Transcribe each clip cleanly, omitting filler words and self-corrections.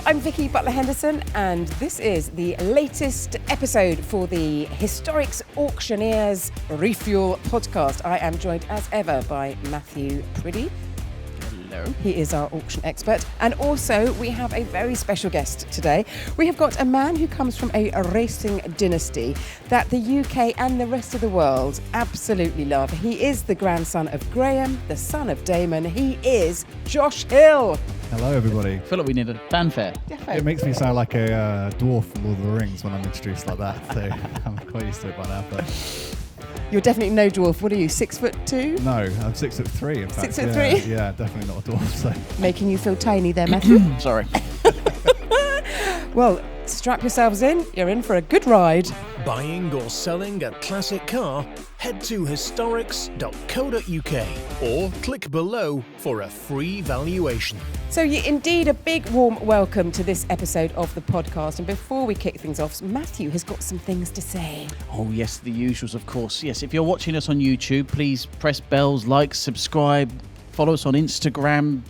I'm Vicki Butler-Henderson, and this is the latest episode for the Historics Auctioneers Refuel podcast. I am joined as ever by Matthew Priddy. Hello. He is our auction expert. And also, we have a very special guest today. We have got a man who comes from a racing dynasty that the UK and the rest of the world absolutely love. He is the grandson of Graham, the son of Damon. He is Josh Hill. Hello, everybody. I feel like we need a fanfare. It makes me sound like a dwarf from Lord of the Rings when I'm introduced like that, so I'm quite used to it by now. But You're definitely no dwarf. What are you, 6'2"? no, I'm 6'3", in fact. 6'3"? Yeah, definitely not a dwarf. So Making you feel tiny there, Matthew. Sorry. Well, strap yourselves in. You're in for a good ride. Buying or selling a classic car? Head to historics.co.uk or click below for a free valuation. So indeed a big warm welcome to this episode of the podcast. And before we kick things off, Matthew has got some things to say. Oh, yes, the usuals, of course. Yes, if you're watching us on YouTube, please press bells, like, subscribe, follow us on Instagram,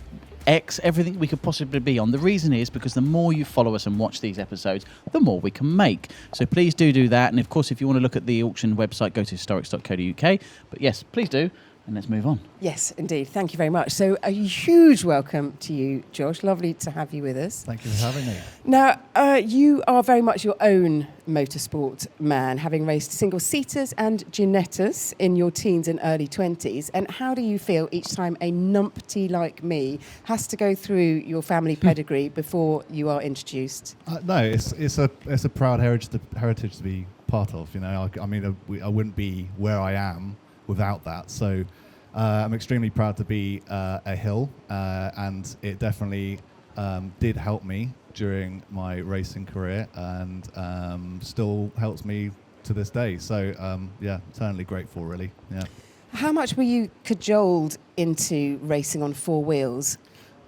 X, everything we could possibly be on. The reason is because the more you follow us and watch these episodes, the more we can make. So please do that. And of course, if you want to look at the auction website, go to historics.co.uk. But yes, please do. And let's move on. Yes, indeed. Thank you very much. So a huge welcome to you, Josh. Lovely to have you with us. thank you for having me. Now, you are very much your own motorsport man, having raced single-seaters and Ginettas in your teens and early 20s. And how do you feel each time a numpty like me has to go through your family pedigree before you are introduced? No, it's a proud heritage to be part of. You know, I mean, I wouldn't be where I am without that. So I'm extremely proud to be a Hill, and it definitely did help me during my racing career, and still helps me to this day. So yeah, eternally grateful, really. Yeah. How much were you cajoled into racing on four wheels?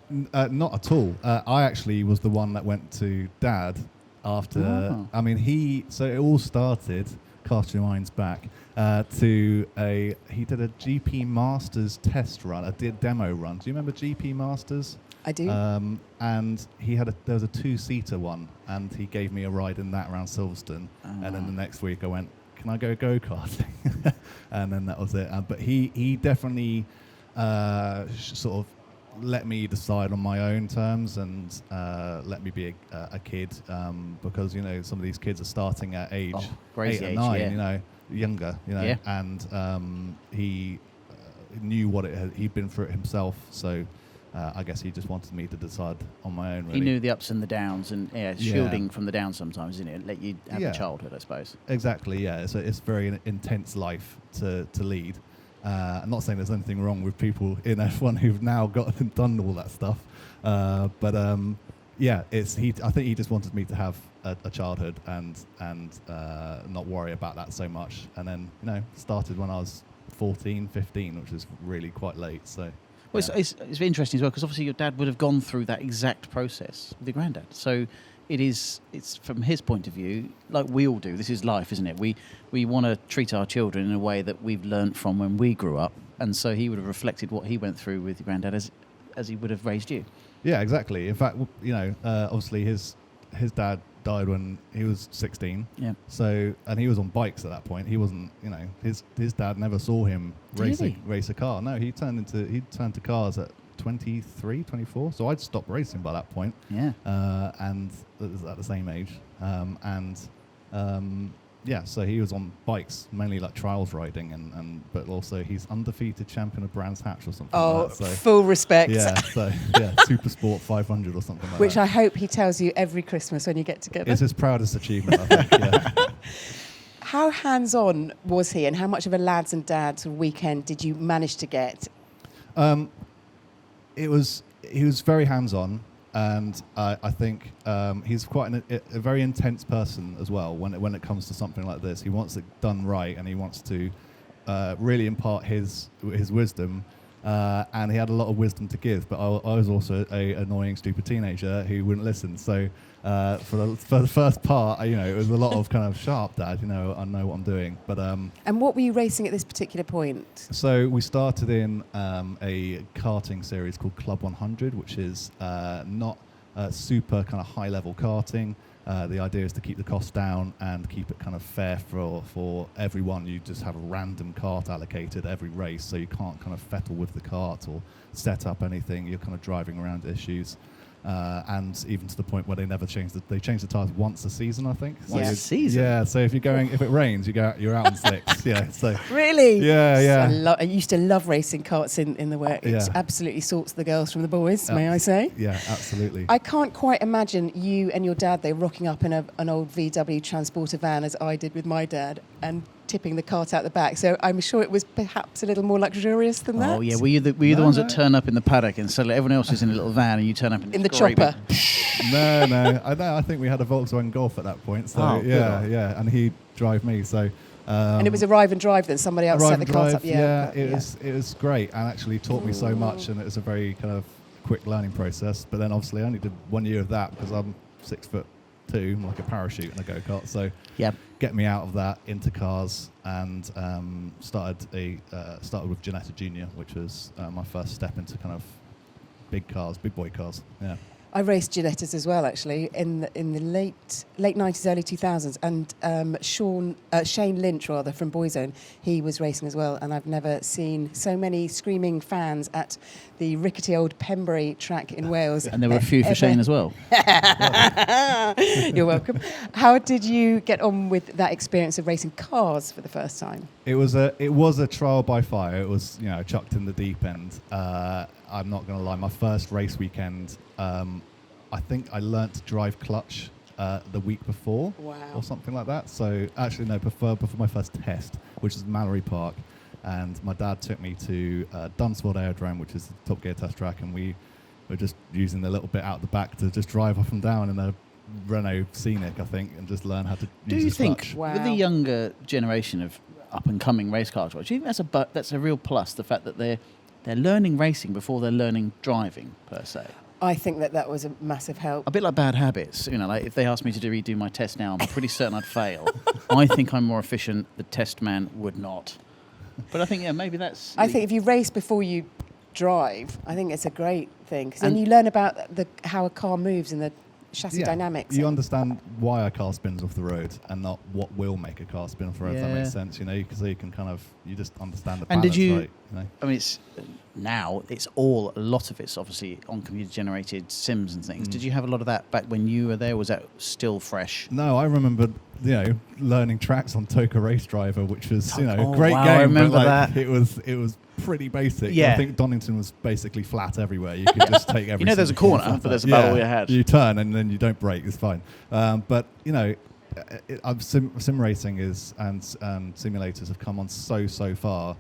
Not at all. I actually was the one that went to Dad after. Oh. I mean, so it all started. Cast your minds back to he did a GP Masters test run, a demo run. Do you remember GP Masters? I do. And there was a two-seater one, and he gave me a ride in that around Silverstone. And then the next week I went, can I go go-karting? And then that was it. But he definitely sort of let me decide on my own terms and let me be a kid, because, you know, some of these kids are starting at age 8 or 9, yeah. you know, younger, you know, Yeah. and he knew what he'd been through it himself, so I guess he just wanted me to decide on my own, really. He knew the ups and the downs, and shielding from the downs sometimes, isn't it? Let you have a childhood, I suppose. Exactly, yeah. It's a very intense life to lead. I'm not saying there's anything wrong with people in F1 who've now done all that stuff, but yeah, I think he just wanted me to have a childhood and not worry about that so much. And then, you know, started when I was 14, 15, which is really quite late. So, Well, yeah. it's interesting as well, because obviously your dad would have gone through that exact process with your granddad. So it's from his point of view, like we all do. This is life, isn't it? We want to treat our children in a way that we've learnt from when we grew up, and so he would have reflected what he went through with your granddad as he would have raised you. Yeah, exactly. In fact, you know, obviously his dad died when he was 16. Yeah. So, and he was on bikes at that point. He wasn't, you know, his dad never saw him race a car. No, he turned to cars at 23, 24. So I'd stopped racing by that point. Yeah. And it was at the same age. Yeah, so he was on bikes, mainly like trials riding, but also he's undefeated champion of Brands Hatch or something Oh, like that. So, full respect. yeah, so yeah, Super Sport 500 or something like Which that. I hope he tells you every Christmas when you get together. It's his proudest achievement, I think, yeah. How hands-on was he, and how much of a lads and dads weekend did you manage to get? He was very hands-on, and I think he's quite a very intense person as well when it comes to something like this. He wants it done right, and he wants to really impart his wisdom, and he had a lot of wisdom to give. But I was also a annoying, stupid teenager who wouldn't listen. So for the first part, you know, it was a lot of kind of sharp, Dad. You know, I know what I'm doing. But And what were you racing at this particular point? so we started in a karting series called Club 100, which is not super kind of high-level karting. The idea is to keep the costs down and keep it kind of fair for everyone. You just have a random kart allocated every race, so you can't kind of fettle with the kart or set up anything. You're kind of driving around issues. And even to the point where they never change they change the tires once a season, I think. Once a season? Yeah, so if it rains, you're out on slicks. Yeah, so Really? Yeah. I used to love racing karts in the work. It absolutely sorts the girls from the boys, may I say? Yeah, absolutely. I can't quite imagine you and your dad, they rocking up in an old VW transporter van, as I did with my dad, and tipping the cart out the back. So I'm sure it was perhaps a little more luxurious than that. Oh yeah, were you the ones that turn up in the paddock and suddenly everyone else is in a little van and you turn up in the chopper? No. I think we had a Volkswagen Golf at that point. So yeah, and he'd drive me. So and it was arrive and drive. Then somebody else set the cart up. It was great and actually taught me so much, and it was a very kind of quick learning process. But then obviously I only did 1 year of that because I'm 6'2", like a parachute in a go-kart. So get me out of that into cars, and started with Ginetta Junior, which was my first step into kind of big boy cars. Yeah. I raced Ginettas as well, actually, in the late 90s, early 2000s, and Shane Lynch, rather, from Boyzone, he was racing as well, and I've never seen so many screaming fans at the rickety old Pembury track in Wales. And there were a few for Shane as well. You're welcome. How did you get on with that experience of racing cars for the first time? It was a trial by fire. It was, chucked in the deep end. I'm not going to lie. My first race weekend, I think I learnt to drive clutch the week before, or something like that. So actually, no, before my first test, which is Mallory Park, and my dad took me to Dunswold Aerodrome, which is the Top Gear test track, and we were just using the little bit out the back to just drive up and down in a Renault Scenic, I think, and just learn how to use the clutch. With the younger generation of up-and-coming race car drivers, do you think that's a real plus, the fact that they're learning racing before they're learning driving, per se? I think that was a massive help. A bit like bad habits. Like if they asked me to redo my test now, I'm pretty certain I'd fail. I think I'm more efficient. The test man would not. But I think, maybe that's... I think if you race before you drive, I think it's a great thing. Because then you learn about how a car moves and the chassis dynamics. You understand why a car spins off the road and not what will make a car spin off the road, if that makes sense. So you can you just understand the balance. And did you... Right, I mean, a lot of it's obviously on computer-generated sims and things. Did you have a lot of that back when you were there? Was that still fresh? No, I remember, learning tracks on Toka Race Driver, which was, a great game. I remember that. It was pretty basic. Yeah. I think Donington was basically flat everywhere. You could just take every. There's a corner, but that's about all you had. You turn and then you don't brake. It's fine. But sim racing and simulators have come on so far,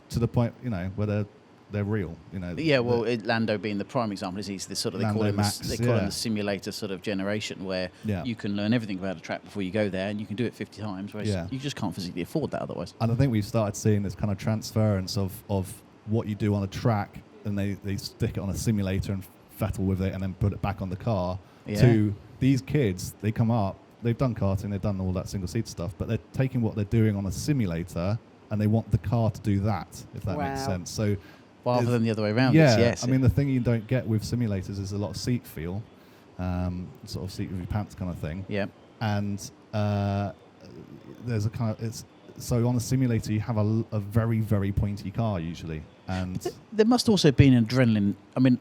to the point where they're real. Lando being the prime example is he's the sort of they call him the simulator sort of generation where you can learn everything about a track before you go there, and you can do it 50 times. Whereas you just can't physically afford that otherwise. And I think we've started seeing this kind of transference of what you do on a track, and they stick it on a simulator and fettle with it, and then put it back on the car. To these kids, they come up, they've done karting, they've done all that single seat stuff, but they're taking what they're doing on a simulator, and they want the car to do that, if that makes sense. So. Rather than the other way around. Yes. I mean, the thing you don't get with simulators is a lot of seat feel, sort of seat with your pants kind of thing. Yeah. And there's a kind of so on a simulator you have a very, very pointy car usually, and there must also be an adrenaline. I mean,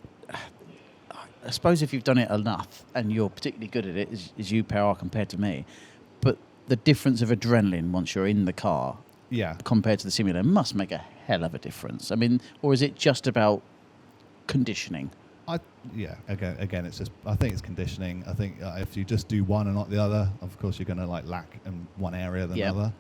I suppose if you've done it enough and you're particularly good at it, as you are compared to me, but the difference of adrenaline once you're in the car, compared to the simulator, must make a hell of a difference. I mean, or is it just about conditioning? Again, it's just, I think it's conditioning. I think if you just do one and not the other, of course you're going to lack in one area than the other.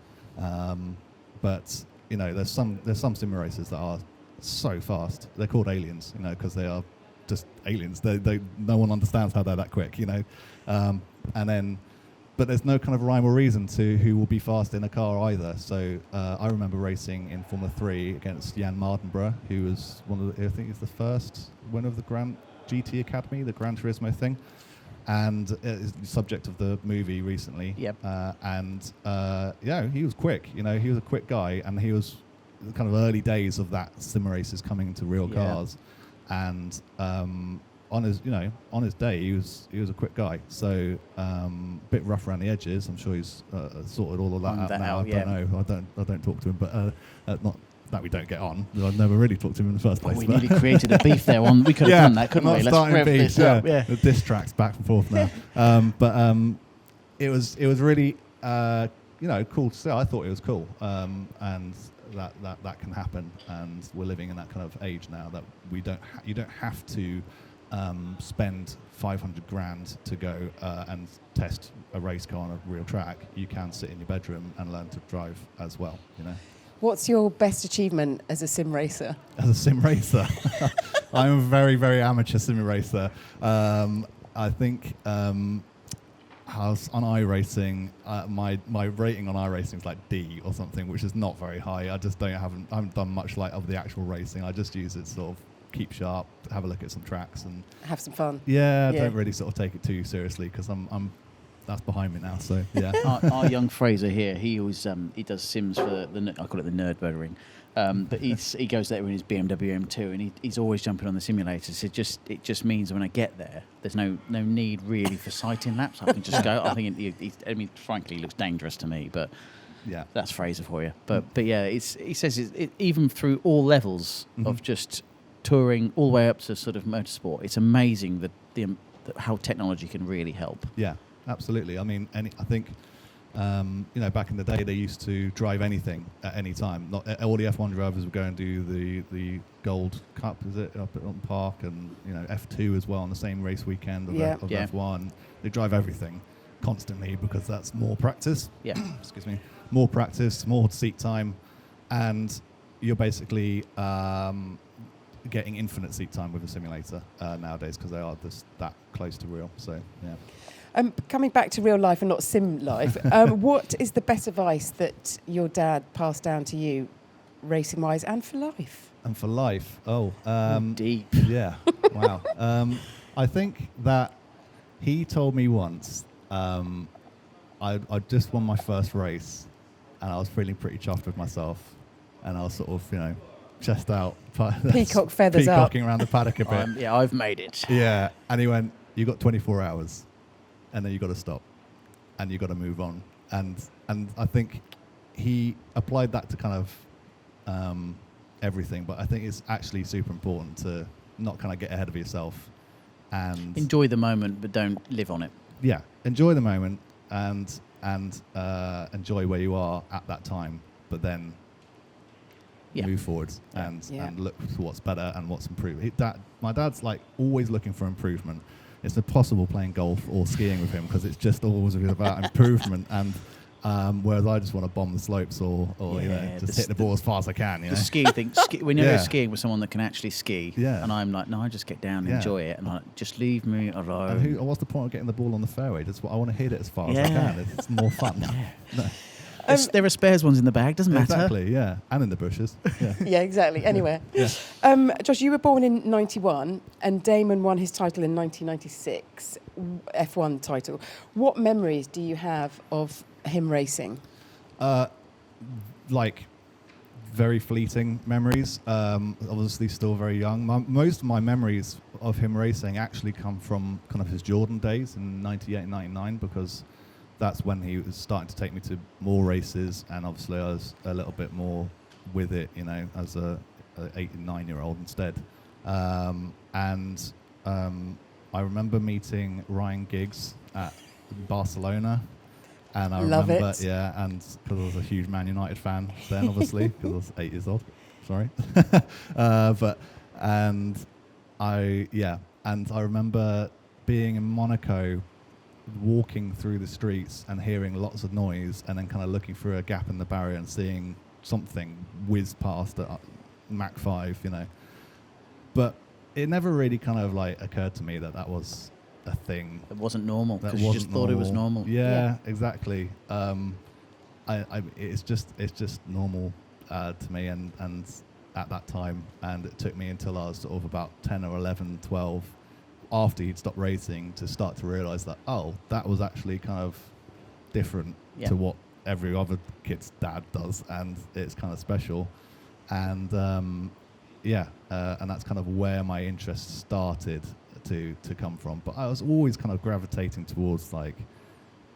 But there's some sim racers that are so fast. They're called aliens, because they are just aliens. They no one understands how they're that quick, and then. But there's no kind of rhyme or reason to who will be fast in a car either. So I remember racing in Formula 3 against Jan Mardenborough, who was I think he's the first winner of the Grand GT Academy, the Gran Turismo thing, and is the subject of the movie recently. Yep. He was quick. He was a quick guy, and he was the kind of early days of that sim races coming into real cars, and on his day, he was a quick guy. So bit rough around the edges. I'm sure he's sorted all of that out now. I don't know. I don't talk to him, but not that we don't get on. I've never really talked to him in the first place. We nearly created a beef there. We could have done that, couldn't we? Let's rev this up. Yeah. The diss tracks back and forth now. It was really cool to see. I thought it was cool, and that can happen. And we're living in that kind of age now that you don't have to spend 500 grand to go and test a race car on a real track. You can sit in your bedroom and learn to drive as well. What's your best achievement as a sim racer? As a sim racer, I'm a very, very amateur sim racer. I think I was on iRacing. My rating on iRacing is like D or something, which is not very high. I just haven't done much of the actual racing. I just use it sort of keep sharp, have a look at some tracks and have some fun. Yeah, don't really sort of take it too seriously because I'm that's behind me now. So yeah. Our young Fraser here, he always he does sims for I call it the nerd ring. But he goes there in his BMW M2 and he's always jumping on the simulator. So it just means when I get there, there's no need really for sighting laps. I can just go. I think frankly, it looks dangerous to me, but yeah, that's Fraser for you. But yeah, he says even through all levels of just touring all the way up to sort of motorsport, it's amazing how technology can really help. Yeah, absolutely. I mean, I think. Back in the day, they used to drive anything at any time. Not all the F1 drivers would go and do the Gold Cup, is it, up at Upton Park, and F2 as well on the same race weekend of F1. They drive everything constantly because that's more practice. Yeah, excuse me, more practice, more seat time, and you're basically getting infinite seat time with a simulator nowadays because they are just that close to real. So yeah. Coming back to real life and not sim life, what is the best advice that your dad passed down to you, racing-wise and for life? And for life, deep. Yeah, wow. I think that he told me once, I just won my first race, and I was feeling pretty chuffed with myself, and I was sort of, chest out, peacock feathers up, peacocking around the paddock a bit. I've made it. Yeah, and he went, "You got 24 hours." And then you got to stop, and you got to move on. And I think he applied that to kind of everything. But I think it's actually super important to not kind of get ahead of yourself and enjoy the moment, but don't live on it. Yeah, enjoy the moment and enjoy where you are at that time. But then move forwards and look for what's better and what's improved. My dad's like always looking for improvement. It's impossible playing golf or skiing with him because it's just always about improvement. And whereas I just want to bomb the slopes or just hit the ball as far as I can. The ski thing. When you're skiing with someone that can actually ski, and I'm like, no, I just get down and enjoy it, and just leave me alone. And what's the point of getting the ball on the fairway? Just I want to hit it as far as I can. It's more fun. No. There are spares ones in the bag, doesn't matter. Exactly, yeah. And in the bushes. Yeah, yeah, exactly. Anywhere. Josh, you were born in 91 and Damon won his title in 1996, F1 title. What memories do you have of him racing? Very fleeting memories. Obviously still very young. Most of my memories of him racing actually come from kind of his Jordan days in 98 and 99 because that's when he was starting to take me to more races, and obviously I was a little bit more with it, as a 8 and 9-year-old instead. I remember meeting Ryan Giggs at Barcelona, and I Love remember, it. and because I was a huge Man United fan then, obviously, because I was 8 years old. Sorry, and I remember being in Monaco, walking through the streets and hearing lots of noise and then kind of looking through a gap in the barrier and seeing something whiz past at Mach 5, But it never really kind of occurred to me that was a thing. It wasn't normal because you just thought it was normal. Yeah, exactly. It's just normal to me and at that time, and it took me until I was sort of about 10 or 11, 12 after he'd stopped racing to start to realise that, that was actually kind of different to what every other kid's dad does, and it's kind of special. And and that's kind of where my interest started to come from. But I was always kind of gravitating towards like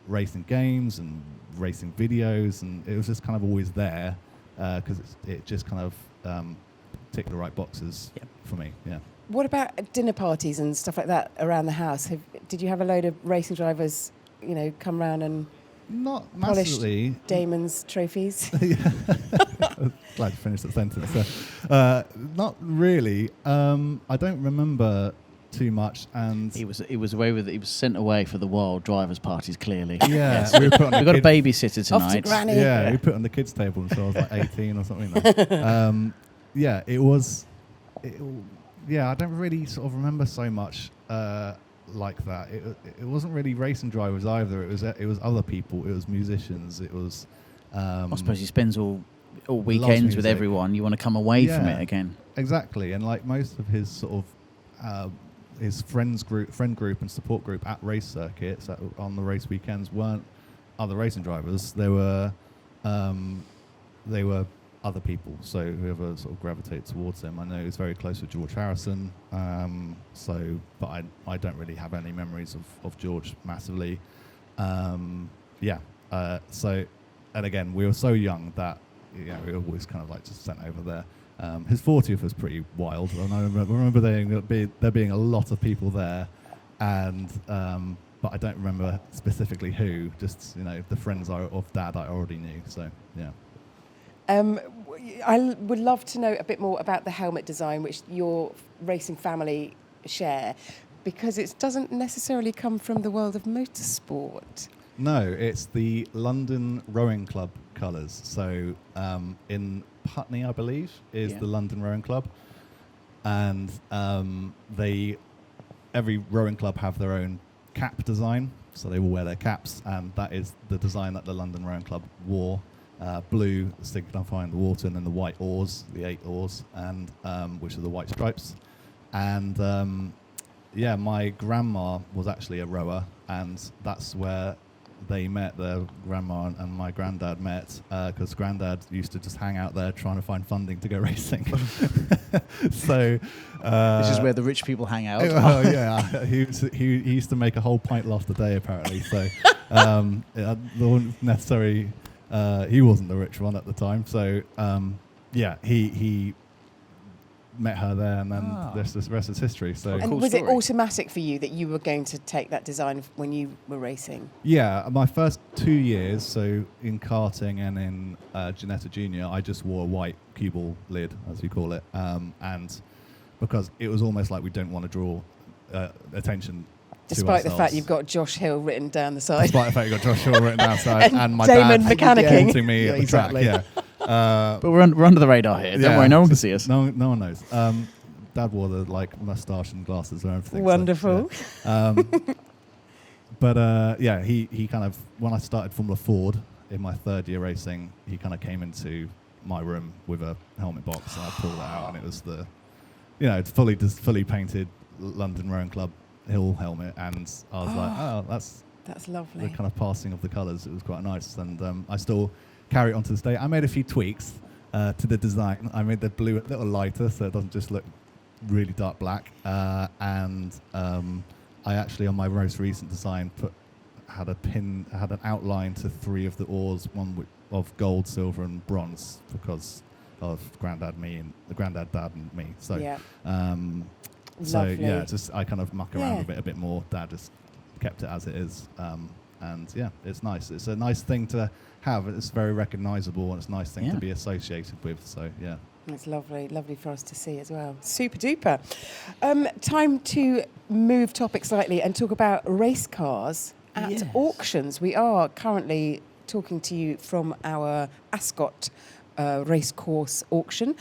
racing games and racing videos, and it was just kind of always there because it just kind of ticked the right boxes for me. Yeah. What about dinner parties and stuff like that around the house? Did you have a load of racing drivers, come round and Not polish massively. Damon's trophies? Glad to finish that sentence. Not really. I don't remember too much, and He was away with it. He was sent away for the wild drivers' parties. Clearly, yeah, we were put on we've got a babysitter Off to tonight. Granny. Yeah, we put on the kids' table until I was like 18 or something. Yeah, it was. I don't really sort of remember so much like that. It wasn't really racing drivers either. It was other people. It was musicians. It was. I suppose he spends all weekends with music. everyone. You want to come away from it again. Exactly, and like most of his sort of his friend group and support group at race circuits on the race weekends weren't other racing drivers. They were other people. So whoever sort of gravitated towards him. I know he was very close with George Harrison. But I don't really have any memories of George massively. So, and again, we were so young that we were always kind of like just sent over there. His 40th was pretty wild, and I remember there being a lot of people there, and but I don't remember specifically who. Just the friends of Dad I already knew. So yeah. I would love to know a bit more about the helmet design, which your racing family share, because it doesn't necessarily come from the world of motorsport. No, it's the London Rowing Club colours. So in Putney, I believe, is the London Rowing Club, and every rowing club have their own cap design, so they will wear their caps, and that is the design that the London Rowing Club wore. Blue signifying the water, and then the white oars, the 8 oars, and which are the white stripes. And my grandma was actually a rower, and that's where they met. Their grandma and my granddad met, because granddad used to just hang out there trying to find funding to go racing. So This is where the rich people hang out. Oh yeah, he used to make a whole pint loft a day apparently. So there wasn't necessarily. He wasn't the rich one at the time, so he met her there, and then the rest is history. So, And was it automatic for you that you were going to take that design when you were racing? Yeah, my first 2 years, so in karting and in Ginetta Junior, I just wore a white cue ball lid, as we call it, and because it was almost like we don't want to draw attention. Despite the fact you've got Josh Hill written down the side. Despite the fact you've got Josh Hill written down the side, and my Damon dad mechanicking. to me at the track. Yeah. But we're under the radar here. Don't worry, no one can see us. No one knows. Dad wore the moustache and glasses and everything. Wonderful. So, yeah. He kind of, when I started Formula Ford in my third year racing, he kind of came into my room with a helmet box, and I pulled it out, and it was the, fully painted London Rowing Club Hill helmet, and I was like, oh, that's lovely. The kind of passing of the colours. It was quite nice, and I still carry it on to this day. I made a few tweaks to the design. I made the blue a little lighter, so it doesn't just look really dark black. And I actually, on my most recent design, had an outline to 3 of the oars, one of gold, silver, and bronze, because of Grandad, Dad, and me. So, Lovely. just I kind of muck around with it a bit more. Dad just kept it as it is, and it's nice. It's a nice thing to have. It's very recognisable, and it's a nice thing to be associated with. So yeah, it's lovely for us to see as well. Super duper. Time to move topic slightly and talk about race cars at auctions. We are currently talking to you from our Ascot racecourse auction.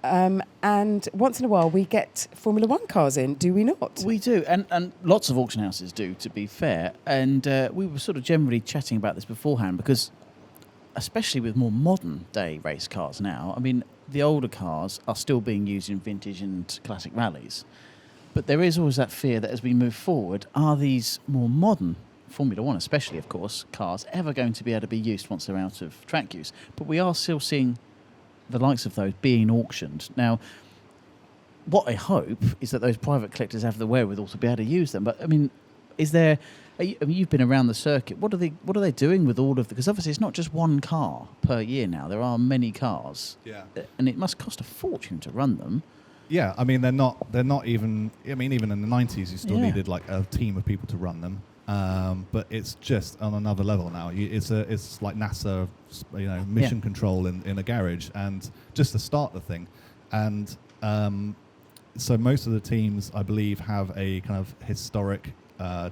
And once in a while we get Formula One cars in, do we not? We do, and lots of auction houses do, to be fair. And we were sort of generally chatting about this beforehand, because especially with more modern day race cars now, I mean, the older cars are still being used in vintage and classic rallies. But there is always that fear that as we move forward, are these more modern, Formula One especially, of course, cars ever going to be able to be used once they're out of track use? But we are still seeing the likes of those being auctioned. Now, what I hope is that those private collectors have the wherewithal to be able to use them. But I mean, is there? You've been around the circuit. What are they doing with all of? Because obviously it's not just one car per year now. There are many cars. Yeah. And it must cost a fortune to run them. Yeah, I mean they're not even. I mean, even in the 90s, you still needed like a team of people to run them. But it's just on another level now. It's like NASA, mission control in a garage, and just to start the thing. And so most of the teams, I believe, have a kind of historic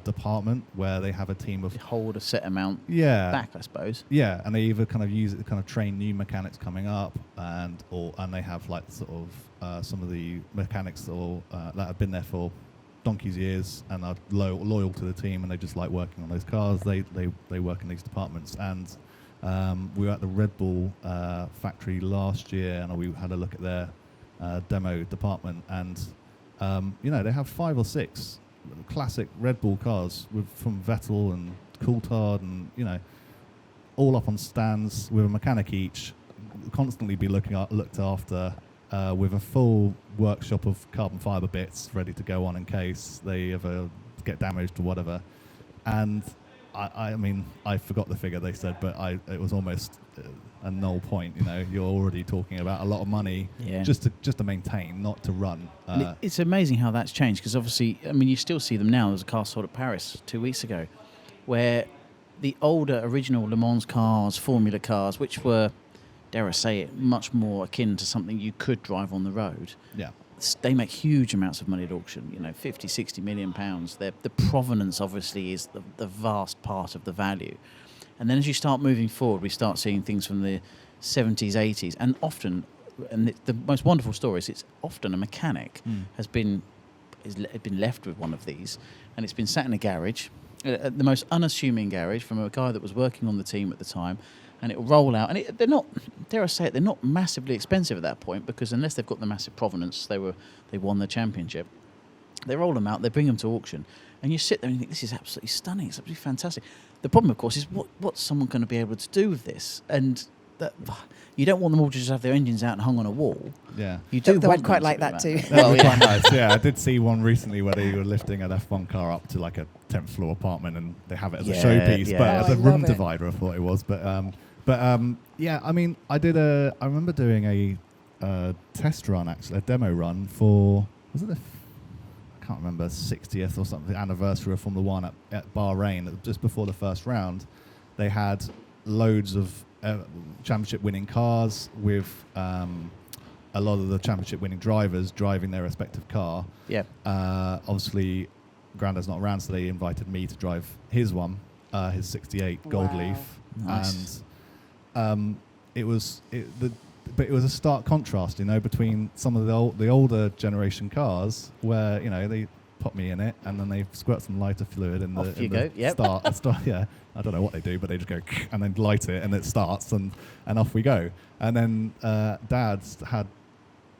department where they have a team of... They hold a set amount back, I suppose. Yeah, and they either kind of use it to kind of train new mechanics coming up, and they have like sort of some of the mechanics that have been there for donkey's years and are loyal to the team, and they just like working on those cars. They work in these departments, and we were at the Red Bull factory last year, and we had a look at their demo department, and they have 5 or 6 classic Red Bull cars from Vettel and Coulthard, and all up on stands with a mechanic each, constantly be looked after, with a full workshop of carbon fibre bits ready to go on in case they ever get damaged or whatever. And I mean, I forgot the figure they said, but it was almost a null point. You're already talking about a lot of money just to maintain, not to run. It's amazing how that's changed, because obviously, I mean, you still see them now. There's a car sold at Paris 2 weeks ago, where the older original Le Mans cars, Formula cars, which were, dare I say it, much more akin to something you could drive on the road. Yeah. They make huge amounts of money at auction, 50, 60 million pounds. The provenance obviously is the vast part of the value. And then as you start moving forward, we start seeing things from the 70s, 80s, and often, and the most wonderful story is it's often a mechanic has been left with one of these, and it's been sat in a garage, the most unassuming garage, from a guy that was working on the team at the time, and it'll roll out. And they're not, dare I say it, they're not massively expensive at that point, because unless they've got the massive provenance, they won the championship. They roll them out, they bring them to auction, and you sit there and you think, this is absolutely stunning, it's absolutely fantastic. The problem, of course, is what's someone going to be able to do with this? And you don't want them all to just have their engines out and hung on a wall. Yeah. You do Though want I'd quite them like to that be too. That was quite nice. Yeah, I did see one recently where they were lifting an F1 car up to like a 10th floor apartment, and they have it as a showpiece, but as a room divider, I thought it was. But yeah, I mean, I remember doing a test run, actually, a demo run for, was it I can't remember, 60th or something, anniversary of Formula 1 at Bahrain, just before the first round. They had loads of championship-winning cars with a lot of the championship-winning drivers driving their respective car. Yeah. Obviously, Grandad's not around, so they invited me to drive his one, his 68 Gold Leaf. Nice. And it was a stark contrast, between some of the older generation cars where they pop me in it and then they squirt some lighter fluid in the start. Yeah, I don't know what they do, but they just go and then light it and it starts and off we go. And then Dad's had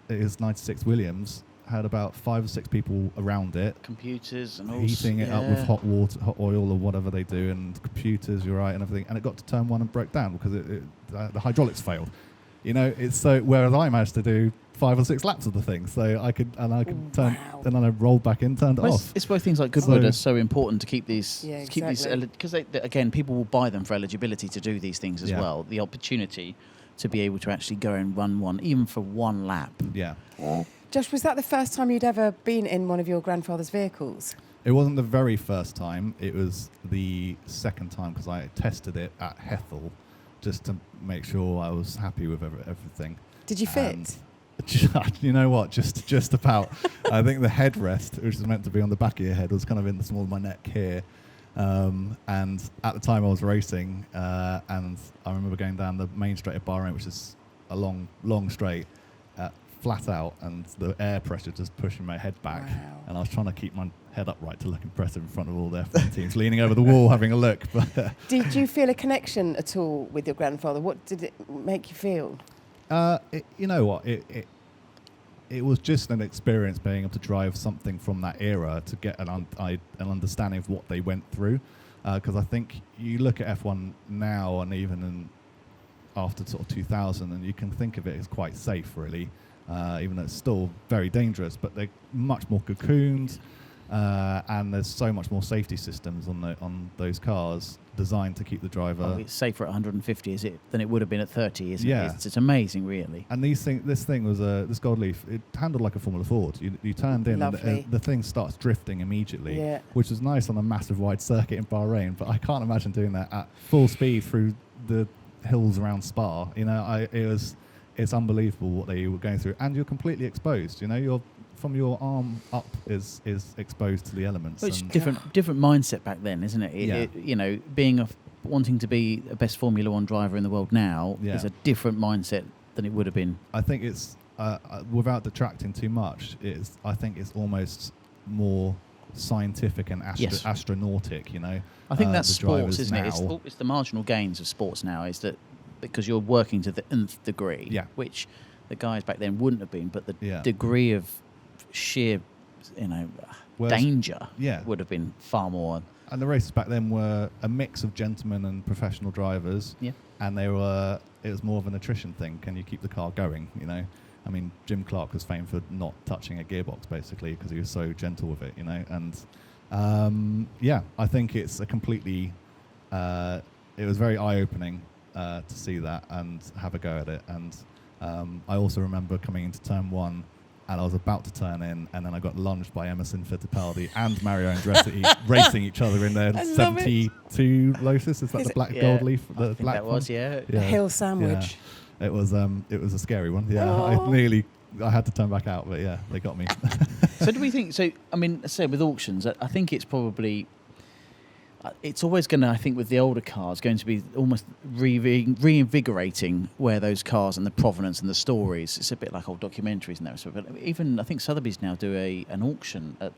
his 96 Williams. Had about 5 or 6 people around it, computers and all, heating it up with hot water, hot oil, or whatever they do, and computers, you're right, and everything. And it got to turn 1 and broke down because the hydraulics failed. It's so. Whereas I managed to do 5 or 6 laps of the thing, so I could turn. Then I rolled back in, turned it off. It's why things like Goodwood are so important to keep these. Yeah, keep these, because again, people will buy them for eligibility to do these things as well. The opportunity to be able to actually go and run one, even for 1 lap. Yeah. Josh, was that the first time you'd ever been in one of your grandfather's vehicles? It wasn't the very first time. It was the second time, because I tested it at Hethel just to make sure I was happy with everything. Did you fit? You know what? Just about. I think the headrest, which is meant to be on the back of your head, was kind of in the small of my neck here. And at the time I was racing, and I remember going down the main straight of Bahrain, which is a long straight, flat out, and the air pressure just pushing my head back. Wow. And I was trying to keep my head upright to look impressive in front of all the F1 teams, leaning over the wall having a look. Did you feel a connection at all with your grandfather? What did it make you feel? You know what? It was just an experience being able to drive something from that era to get an understanding of what they went through. Because I think you look at F1 now, and even after sort of 2000, and you can think of it as quite safe, really. even though it's still very dangerous. But they're much more cocooned, and there's so much more safety systems on those cars designed to keep the driver. Oh, it's safer at 150 than it would have been at 30, isn't Yeah. it? It's amazing, really. And this thing was this Gold Leaf. It handled like a Formula Ford. You turned in, and Lovely. the thing starts drifting immediately, Yeah. which was nice on a massive wide circuit in Bahrain. But I can't imagine doing that at full speed through the hills around Spa. It's unbelievable what they were going through, and you're completely exposed. You're from your arm up is exposed to the elements. Which and different mindset back then, isn't it? Yeah. Being wanting to be the best Formula One driver in the world now Yeah. is a different mindset than it would have been. I think it's without detracting too much. I think it's almost more scientific and Yes. astronautic. I think that's the sports, drivers isn't it? now. It's the marginal gains of sports now, is that because you're working to the nth degree, Yeah. which the guys back then wouldn't have been, but the Yeah. degree of sheer, Whereas- danger Yeah. would have been far more. And the races back then were a mix of gentlemen and professional drivers. Yeah. And it was more of an attrition thing. Can you keep the car going? I mean, Jim Clark was famed for not touching a gearbox basically because he was so gentle with it. And I think it's a completely. It was very eye-opening to see that and have a go at it. And I also remember coming into turn one. And I was about to turn in, and then I got lunged by Emerson Fittipaldi and Mario Andretti racing each other in their I love it. 72 Lotus. Is that the black Gold Leaf? I think black that was, one? yeah. The hill sandwich. Yeah. It was a scary one. Yeah, Oh. I had to turn back out, but yeah, they got me. So do we think? So I mean, say with auctions, I think it's probably. It's always going to, I think, with the older cars, going to be almost reinvigorating where those cars and the provenance and the stories. It's a bit like old documentaries now. So, but even I think Sotheby's now do an auction at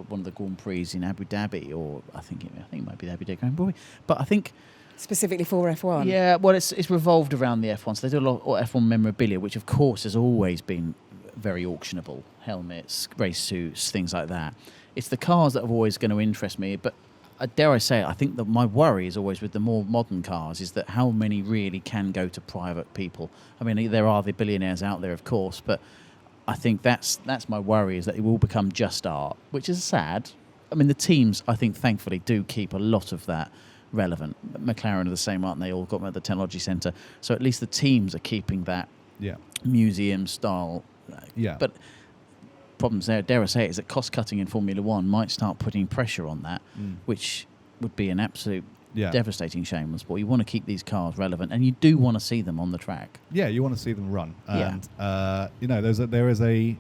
one of the Grand Prix in Abu Dhabi, or I think it might be the Abu Dhabi Grand Prix. But I think Specifically for F1. yeah, well, it's revolved around the F1. So they do a lot of F1 memorabilia, which of course has always been very auctionable. Helmets, race suits, things like that. It's the cars that are always going to interest me, but dare I say it, I think that my worry is always with the more modern cars is that how many really can go to private people. I mean, there are the billionaires out there, of course, but I think that's my worry is that it will become just art, which is sad. I mean, the teams, I think, thankfully, do keep a lot of that relevant. McLaren are the same, aren't they? All got them at the technology centre. So at least the teams are keeping that Yeah. museum style. Yeah. But problems there, dare I say it, is that cost cutting in Formula One might start putting pressure on that, which would be an absolute devastating shame on the sport. You want to keep these cars relevant, and you do want to see them on the track. Yeah, you want to see them run. Yeah. And there is a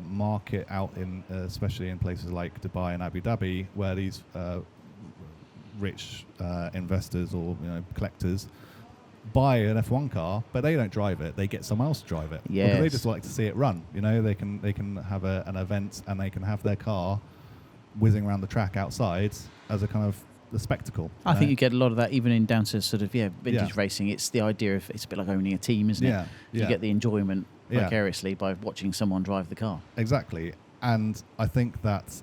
market out in especially in places like Dubai and Abu Dhabi where these rich investors or collectors buy an F1 car, but they don't drive it. They get someone else to drive it. Yes. Because they just like to see it run. They can have an event and they can have their car whizzing around the track outside as a kind of the spectacle. I think you get a lot of that even down to sort of vintage Yeah. racing. It's the idea of it's a bit like owning a team, isn't Yeah, it? yeah. You get the enjoyment Yeah. vicariously by watching someone drive the car. Exactly, and I think that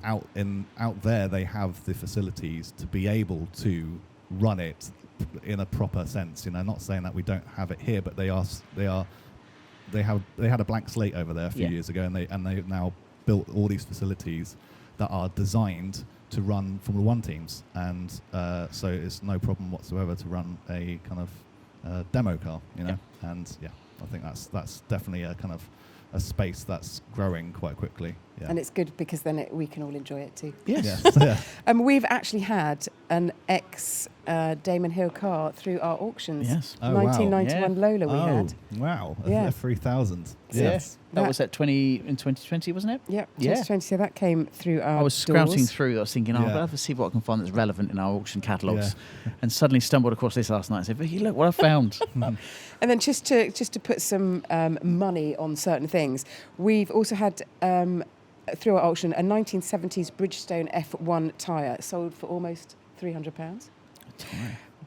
out there they have the facilities to be able to run it in a proper sense. Not saying that we don't have it here, but they had a blank slate over there a few years ago, and they've now built all these facilities that are designed to run Formula One teams, and so it's no problem whatsoever to run a kind of demo car. And I think that's definitely a kind of a space that's growing quite quickly. Yeah. And it's good because then we can all enjoy it too. Yes. Yeah. We've actually had an ex Damon Hill car through our auctions. Yes. Oh, wow. 1991 Yeah. Lola we had. Wow. Yeah. A 3000. Yes. That was in 2020, wasn't it? Yep, Yeah. 2020. So that came through our I was scouting doors. through. I was thinking, I'll have to see what I can find that's relevant in our auction catalogues, and suddenly stumbled across this last night. I said, "Vicky, look what I found." And then just to put some money on certain things, we've also had through our auction a 1970s Bridgestone F1 tyre sold for almost £300.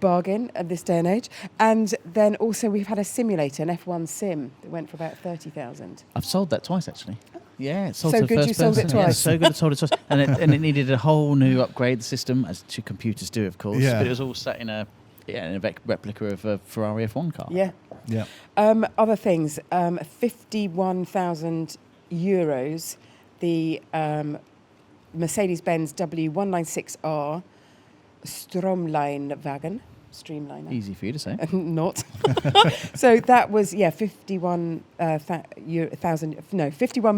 Bargain at this day and age. And then also we've had a simulator, an F1 sim, that went for about 30,000. I've sold that twice actually. Yeah, it sold So to the good first you sold it person. Yeah, twice. so good I sold it twice, and it needed a whole new upgrade system, as two computers do, of course. Yeah. But it was all set in a replica of a Ferrari F1 car. Yeah. Yeah. Other things, 51,000 euros, the Mercedes-Benz W196R Streamliner. Easy for you to say. Not. So that was 51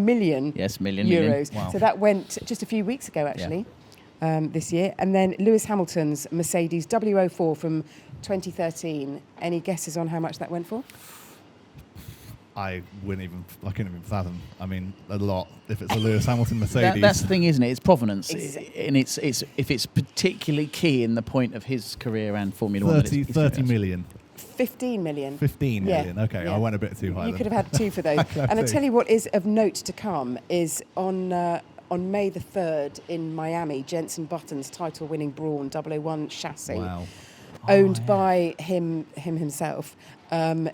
million Yes, million. euros. Wow. So that went just a few weeks ago, actually, this year. And then Lewis Hamilton's Mercedes W04 from 2013. Any guesses on how much that went for? I couldn't even fathom. I mean, a lot. If it's a Lewis Hamilton Mercedes. That's the thing, isn't it? It's provenance, Exactly. and it's if it's particularly key in the point of his career and Formula 1. 30 million. 15 million. 15 Yeah. million. Okay, Yeah. I went a bit too high. You then. could have had two for those. And I tell you what is of note to come is on May the 3rd in Miami, Jenson Button's title-winning Brawn 001 chassis, Wow. owned by him himself.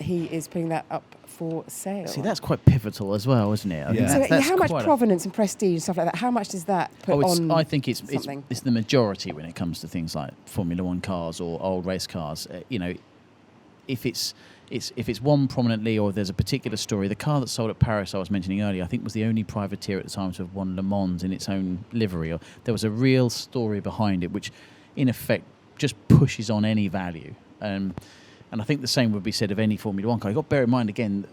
He is putting that up for sale. See, that's quite pivotal as well, isn't it? I Yeah. think So that's how much quite provenance and prestige and stuff like that? How much does that put on? I think it's something? it's the majority when it comes to things like Formula 1 cars or old race cars. If it's won prominently or there's a particular story. The car that sold at Paris I was mentioning earlier, I think, was the only privateer at the time to have won Le Mans in its own livery. Or there was a real story behind it, which in effect just pushes on any value. And I think the same would be said of any Formula 1 car. You've got to bear in mind, again,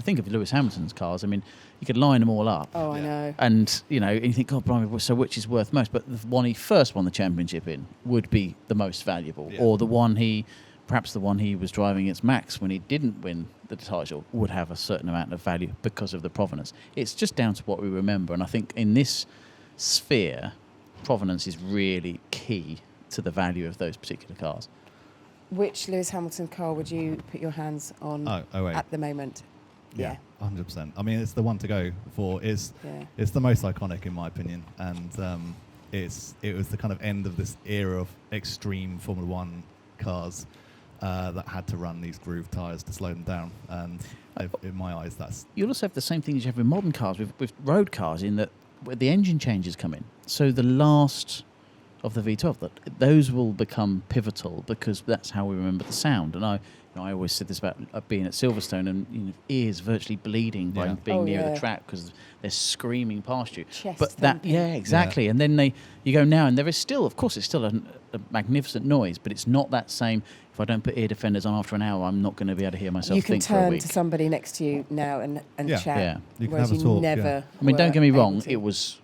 think of Lewis Hamilton's cars. I mean, you could line them all up. Oh, I know. And, and you think, God, blimey, so which is worth most? But the one he first won the championship in would be the most valuable. Yeah. Or perhaps the one he was driving against Max when he didn't win the title would have a certain amount of value because of the provenance. It's just down to what we remember. And I think in this sphere, provenance is really key to the value of those particular cars. Which Lewis Hamilton car would you put your hands on wait. at the moment? Yeah, 100%. I mean, it's the one to go for. It's the most iconic in my opinion, and it was the kind of end of this era of extreme Formula 1 cars that had to run these groove tyres to slow them down. And in my eyes, that's... You'll also have the same thing as you have with modern cars, with road cars, in that the engine changes come in. So the last of the V12, those will become pivotal because that's how we remember the sound. And I always said this about being at Silverstone and ears virtually bleeding by being near the track because they're screaming past you. Chest thumping. Exactly. Yeah. And then you go now, and there is still, of course, it's still a magnificent noise, but it's not that same. If I don't put ear defenders on after an hour, I'm not going to be able to hear myself You can think for a turn week. to somebody next to you now and chat. Yeah. You can whereas have a you talk, never. I mean, don't were get me able wrong, to. it was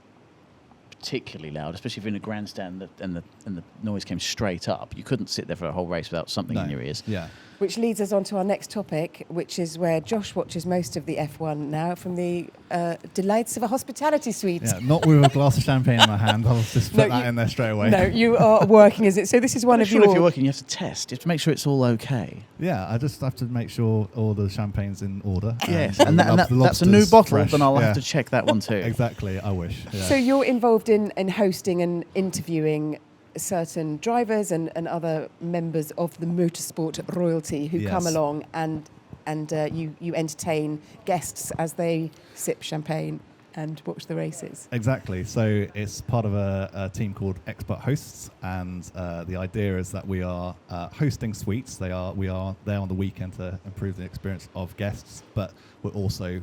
particularly loud, especially if you're in a grandstand and the noise came straight up. You couldn't sit there for a whole race without something in your ears. Yeah. Which leads us on to our next topic, which is where Josh watches most of the F1 now from the delights of a hospitality suite. Yeah, not with a glass of champagne in my hand. I'll just put that in there straight away. No, you are working, is it? So this is one of Sure, your... if you're working, you have to test. You have to make sure it's all okay. Yeah, I just have to make sure all the champagne's in order. Yes, the that's a new lobster's bottle, fresh. then I'll Yeah. have to check that one too. Exactly, I wish. Yeah. So you're involved in hosting and interviewing certain drivers and other members of the motorsport royalty who come Yes. along and you entertain guests as they sip champagne and watch the races. Exactly. So it's part of a team called Expert Hosts, and the idea is that we are hosting suites. We are there on the weekend to improve the experience of guests, but we're also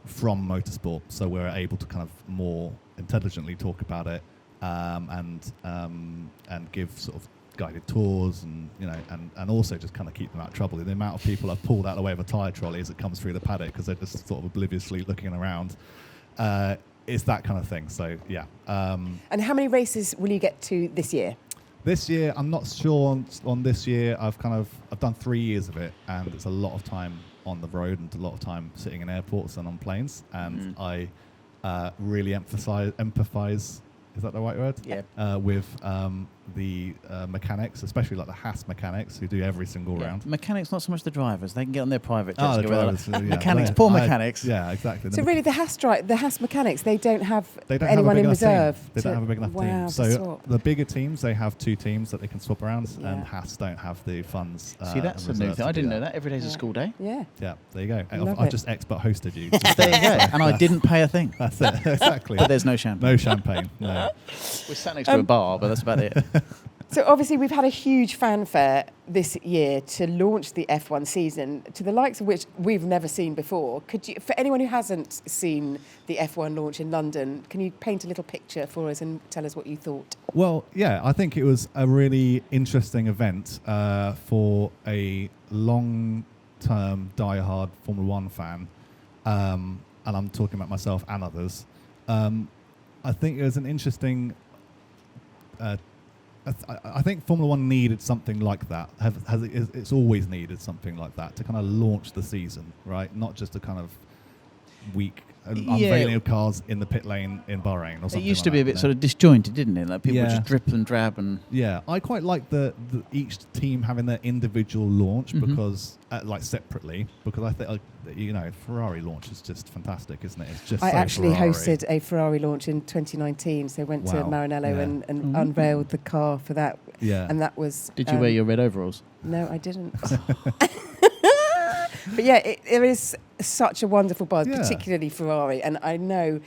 from motorsport, so we're able to kind of more intelligently talk about it and give sort of guided tours and also just kind of keep them out of trouble. The amount of people I've pulled out of the way of a tyre trolley as it comes through the paddock because they're just sort of obliviously looking around. It's that kind of thing. So yeah. And how many races will you get to this year? This year, I'm not sure on this year. I've done 3 years of it, and it's a lot of time on the road and a lot of time sitting in airports and on planes. And I really empathize. Is that the right word? Yeah. With the mechanics, especially like the Haas mechanics who do every single round. Mechanics, not so much the drivers. They can get on their private jets. Oh, and the go where they drivers. like. Yeah, Mechanics, they- poor mechanics. Yeah, exactly. So really, the Haas mechanics, they don't have They don't have a anyone big in enough team. reserve. They don't have a big enough team. to So swap. the bigger teams, they have 2 teams that they can swap around, Yeah. and Haas don't have the funds. See, that's a and new reserves thing. to I do didn't know that. Every day's a Yeah. school day. Yeah. Yeah, there you go. Love I've it. just expert hosted you. There you go. And I didn't pay a thing. That's it. Exactly. But there's no champagne. No champagne. No. We're sat next to a bar, but that's about it. So obviously we've had a huge fanfare this year to launch the F1 season, to the likes of which we've never seen before. Could you, for anyone who hasn't seen the F1 launch in London, can you paint a little picture for us and tell us what you thought? Well, yeah, I think it was a really interesting event for a long-term, die-hard Formula One fan, and I'm talking about myself and others. I think it was an interesting... I think Formula One needed something like that. It's always needed something like that to kind of launch the season, right? Not just a kind of week unveiling of cars in the pit lane in Bahrain or something. It used like to be that, a bit sort of disjointed, didn't it? Like people would just drip and drab and... Yeah, I quite like the each team having their individual launch because, like separately, because I think, Ferrari launch is just fantastic, isn't it? It's just I so actually Ferrari. hosted a Ferrari launch in 2019, so went to Wow. Maranello Yeah. and unveiled the car for that. Yeah. And that was... Did you wear your red overalls? No, I didn't. But yeah, there is such a wonderful buzz, Yeah. particularly Ferrari. And I know,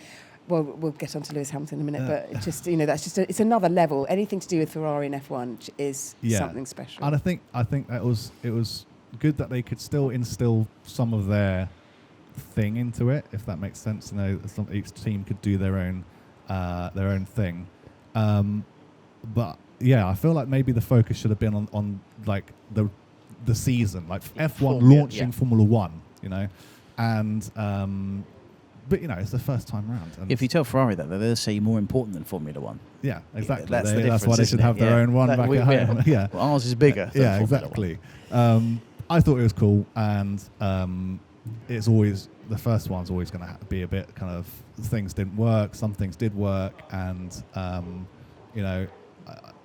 well, we'll get on to Lewis Hamilton in a minute, but it's just, that's just, it's another level. Anything to do with Ferrari and F1 is something special. And I think it was good that they could still instill some of their thing into it, if that makes sense. Each team could do their own thing. But yeah, I feel like maybe the focus should have been on like the season, like F1 launching Formula One, and but it's the first time round. And If you tell Ferrari that, they'll say you're more important than Formula One. yeah, exactly. That's the That's difference, why they isn't should have it? their Yeah. own one That back we- at home. Yeah, Well, ours is bigger. than yeah, Formula One. exactly. I thought it was cool, and it's always the first one's always going to be a bit kind of things didn't work, some things did work, and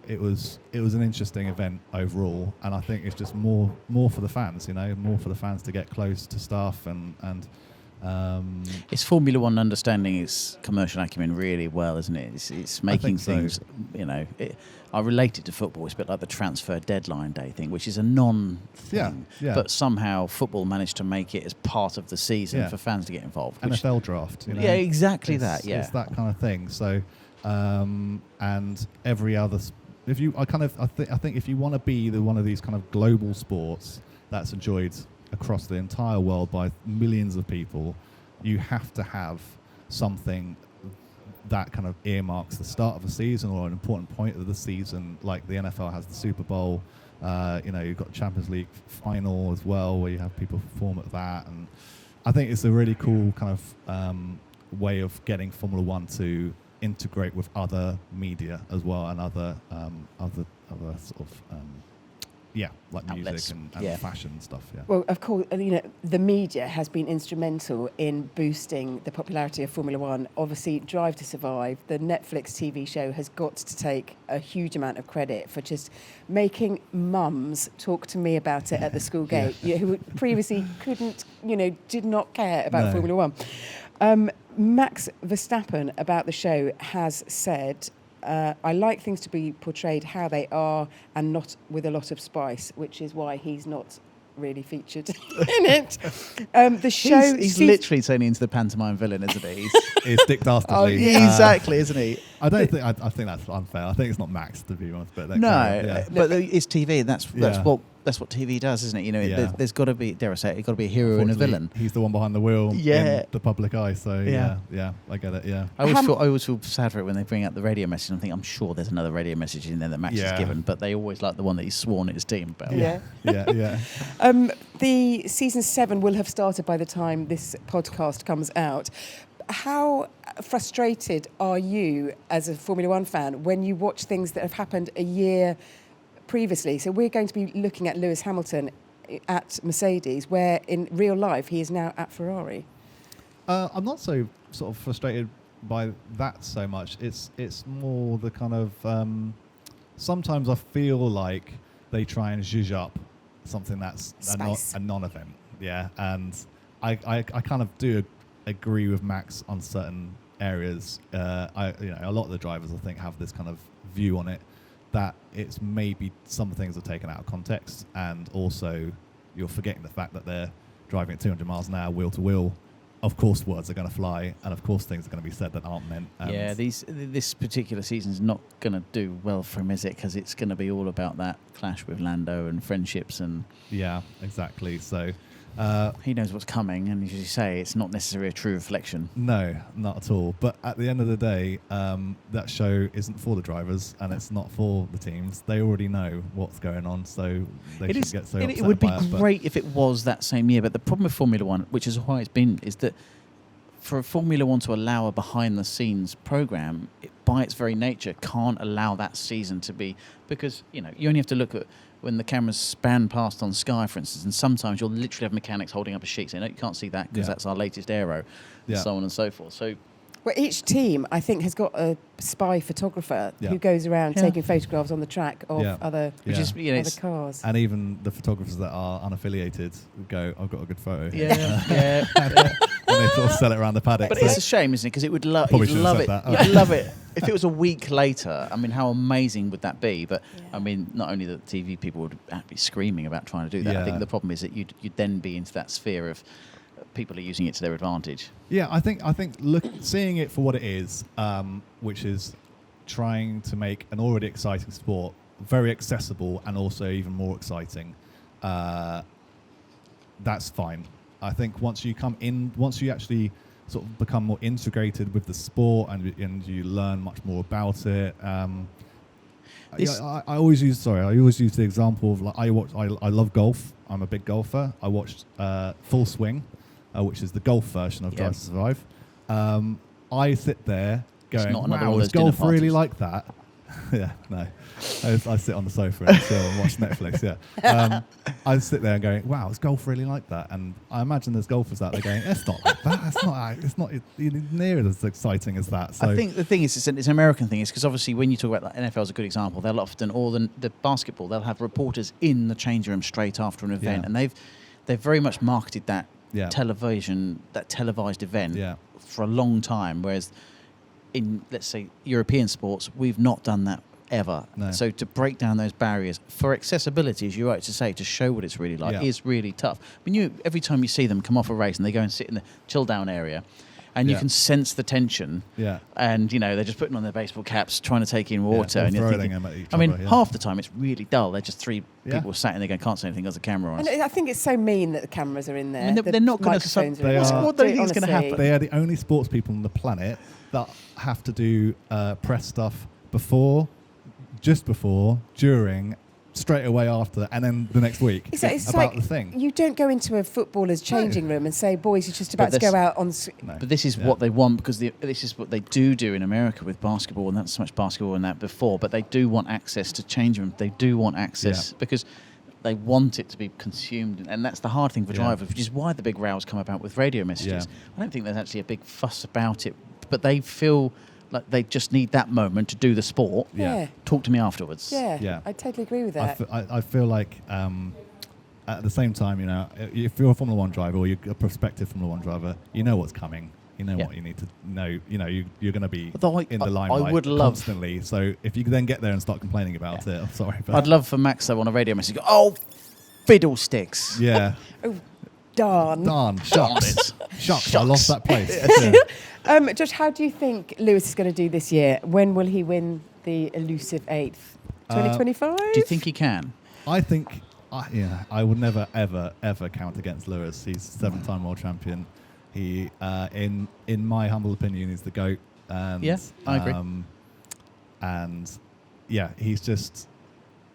it was an interesting event overall, and I think it's just more for the fans, more for the fans to get close to stuff and It's Formula One understanding its commercial acumen really well, isn't it? It's making things, I relate it to football. It's a bit like the transfer deadline day thing, which is a non-thing. Yeah. But somehow football managed to make it as part of the season for fans to get involved. NFL draft, Yeah, exactly it's, that. Yeah, it's that kind of thing. So, and every other, I think if you want to be one of these kind of global sports that's enjoyed across the entire world by millions of people, you have to have something that kind of earmarks the start of the season or an important point of the season. Like the NFL has the Super Bowl, you've got the Champions League final as well, where you have people perform at that, and I think it's a really cool kind of way of getting Formula One to integrate with other media as well, and other sort of like outlets. music and fashion stuff. Yeah. Well, of course, the media has been instrumental in boosting the popularity of Formula One. Obviously, Drive to Survive, the Netflix TV show, has got to take a huge amount of credit for just making mums talk to me about it at the school gate, who previously did not care about Formula One. Max Verstappen about the show has said, I like things to be portrayed how they are and not with a lot of spice, which is why he's not really featured in it. The show... He's literally turning into the pantomime villain, isn't he? It's Dick Dastardly. Exactly, isn't he? I don't think. I think that's unfair. I think it's not Max, to be honest. But But it's TV. That's what TV does, isn't it? There's got to be, dare I say it, got to be a hero and a villain. He's the one behind the wheel in the public eye. So yeah, I get it. Yeah. I always feel sad for it when they bring out the radio message. I'm thinking, I'm sure there's another radio message in there that Max has given, but they always like the one that he's sworn at his team about. Yeah. The season 7 will have started by the time this podcast comes out. How frustrated are you as a Formula One fan when you watch things that have happened a year previously? So we're going to be looking at Lewis Hamilton at Mercedes, where in real life he is now at Ferrari. I'm not so sort of frustrated by that so much. It's more the kind of sometimes I feel like they try and zhuzh up something that's a non-event. Yeah, and I kind of do agree with Max on certain areas. A lot of the drivers I think have this kind of view on it that it's maybe some things are taken out of context, and also you're forgetting the fact that they're driving at 200 miles an hour wheel to wheel of course words are going to fly, and of course things are going to be said that aren't meant. Yeah, this particular season's not going to do well for him, is it? Because it's going to be all about that clash with Lando and friendships and... Yeah, exactly. So... he knows what's coming, and as you say, it's not necessarily a true reflection. No, not at all. But at the end of the day, that show isn't for the drivers, and it's not for the teams. They already know what's going on, so they shouldn't get so upset. It would be by it, great if it was that same year, but the problem with Formula One, which is why it's been, is that for Formula One to allow a behind-the-scenes program, it, by its very nature, can't allow that season to be, because you only have to look at when the cameras span past on Sky, for instance, and sometimes you'll literally have mechanics holding up a sheet saying, no, you can't see that because that's our latest aero, and so on and so forth. So, well, each team, I think, has got a spy photographer who goes around taking photographs on the track of other cars. And even the photographers that are unaffiliated go, I've got a good photo. And they sort of sell it around the paddock. But it's a shame, isn't it? Because it would love it. You'd love it. If it was a week later, I mean, how amazing would that be? But I mean, not only that TV people would be screaming about trying to do that. I think the problem is that you'd then be into that sphere of people are using it to their advantage. Yeah, I think seeing it for what it is, which is trying to make an already exciting sport very accessible and also even more exciting, that's fine. I think once you actually sort of become more integrated with the sport and you learn much more about it. I always use the example of, like, I love golf. I'm a big golfer. I watched Full Swing, which is the golf version of Drive to Survive. I sit there going, wow, is golf really like that? Yeah, no. I sit on the sofa and chill and watch Netflix, I sit there and going, wow, is golf really like that? And I imagine there's golfers out there going, it's not like that. It's not near as exciting as that. So I think the thing is, it's an American thing, is because obviously when you talk about that, NFL is a good example. They'll often, or the basketball, they'll have reporters in the change room straight after an event, and they've very much marketed that televised event for a long time, whereas in, let's say, European sports, we've not done that ever. No. So to break down those barriers for accessibility, as you're right to say, to show what it's really like, is really tough. I mean, every time you see them come off a race and they go and sit in the chill down area, and you can sense the tension. Yeah. And they're just putting on their baseball caps, trying to take in water, and you're thinking, them at each other, other, half the time it's really dull. They're just three people sat in there going, can't say anything because the camera on. And I think it's so mean that the cameras are in there. I mean, they're not going to. What do you think is going to happen? They are the only sports people on the planet that have to do press stuff before, just before, during, straight away after, and then the next week. It's about like the thing. You don't go into a footballer's changing room and say, boys, you're just about to go out on... But this is what they want, because this is what they do in America with basketball, and not so much basketball and that before, but they do want access to change rooms. They do want access because they want it to be consumed, and that's the hard thing for drivers, which is why the big rows come about with radio messages. I don't think there's actually a big fuss about it, but they feel like they just need that moment to do the sport. Talk to me afterwards. I totally agree with that. I feel like at the same time, if you're a Formula One driver or you're a prospective Formula One driver, you know what's coming. You know what you need to know. You're going to be in the limelight constantly. So if you then get there and start complaining about it, I'm sorry. But I'd love for Max, though, on a radio message, go, oh, fiddlesticks. Yeah. Oh, darn. Shucks. Shucks. I lost that place. Josh, how do you think Lewis is going to do this year? When will he win the elusive 8th? 2025? Do you think he can? I think, I would never, ever, ever count against Lewis. He's 7-time world champion. He, in my humble opinion, is the GOAT. And, I agree. He's just...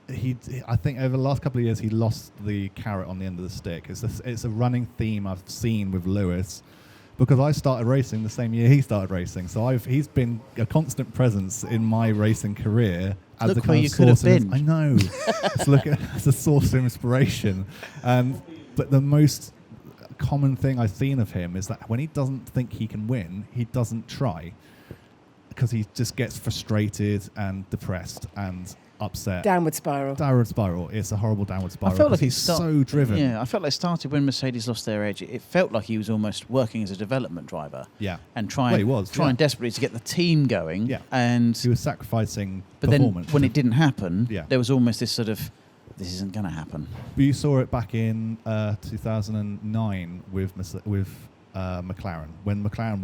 I think over the last couple of years, he lost the carrot on the end of the stick. It's a running theme I've seen with Lewis, because I started racing the same year he started racing. So he's been a constant presence in my racing career. As look where you could have been. I know. It's a source of inspiration. But the most common thing I've seen of him is that when he doesn't think he can win, he doesn't try, because he just gets frustrated and depressed and upset. Downward spiral. It's a horrible downward spiral. I felt like he's so driven. Yeah, I felt like it started when Mercedes lost their edge. It felt like he was almost working as a development driver. Yeah. And trying desperately to get the team going. Yeah. And he was sacrificing but performance. Then when it didn't happen, there was almost this sort of, this isn't going to happen. But you saw it back in 2009 with McLaren when McLaren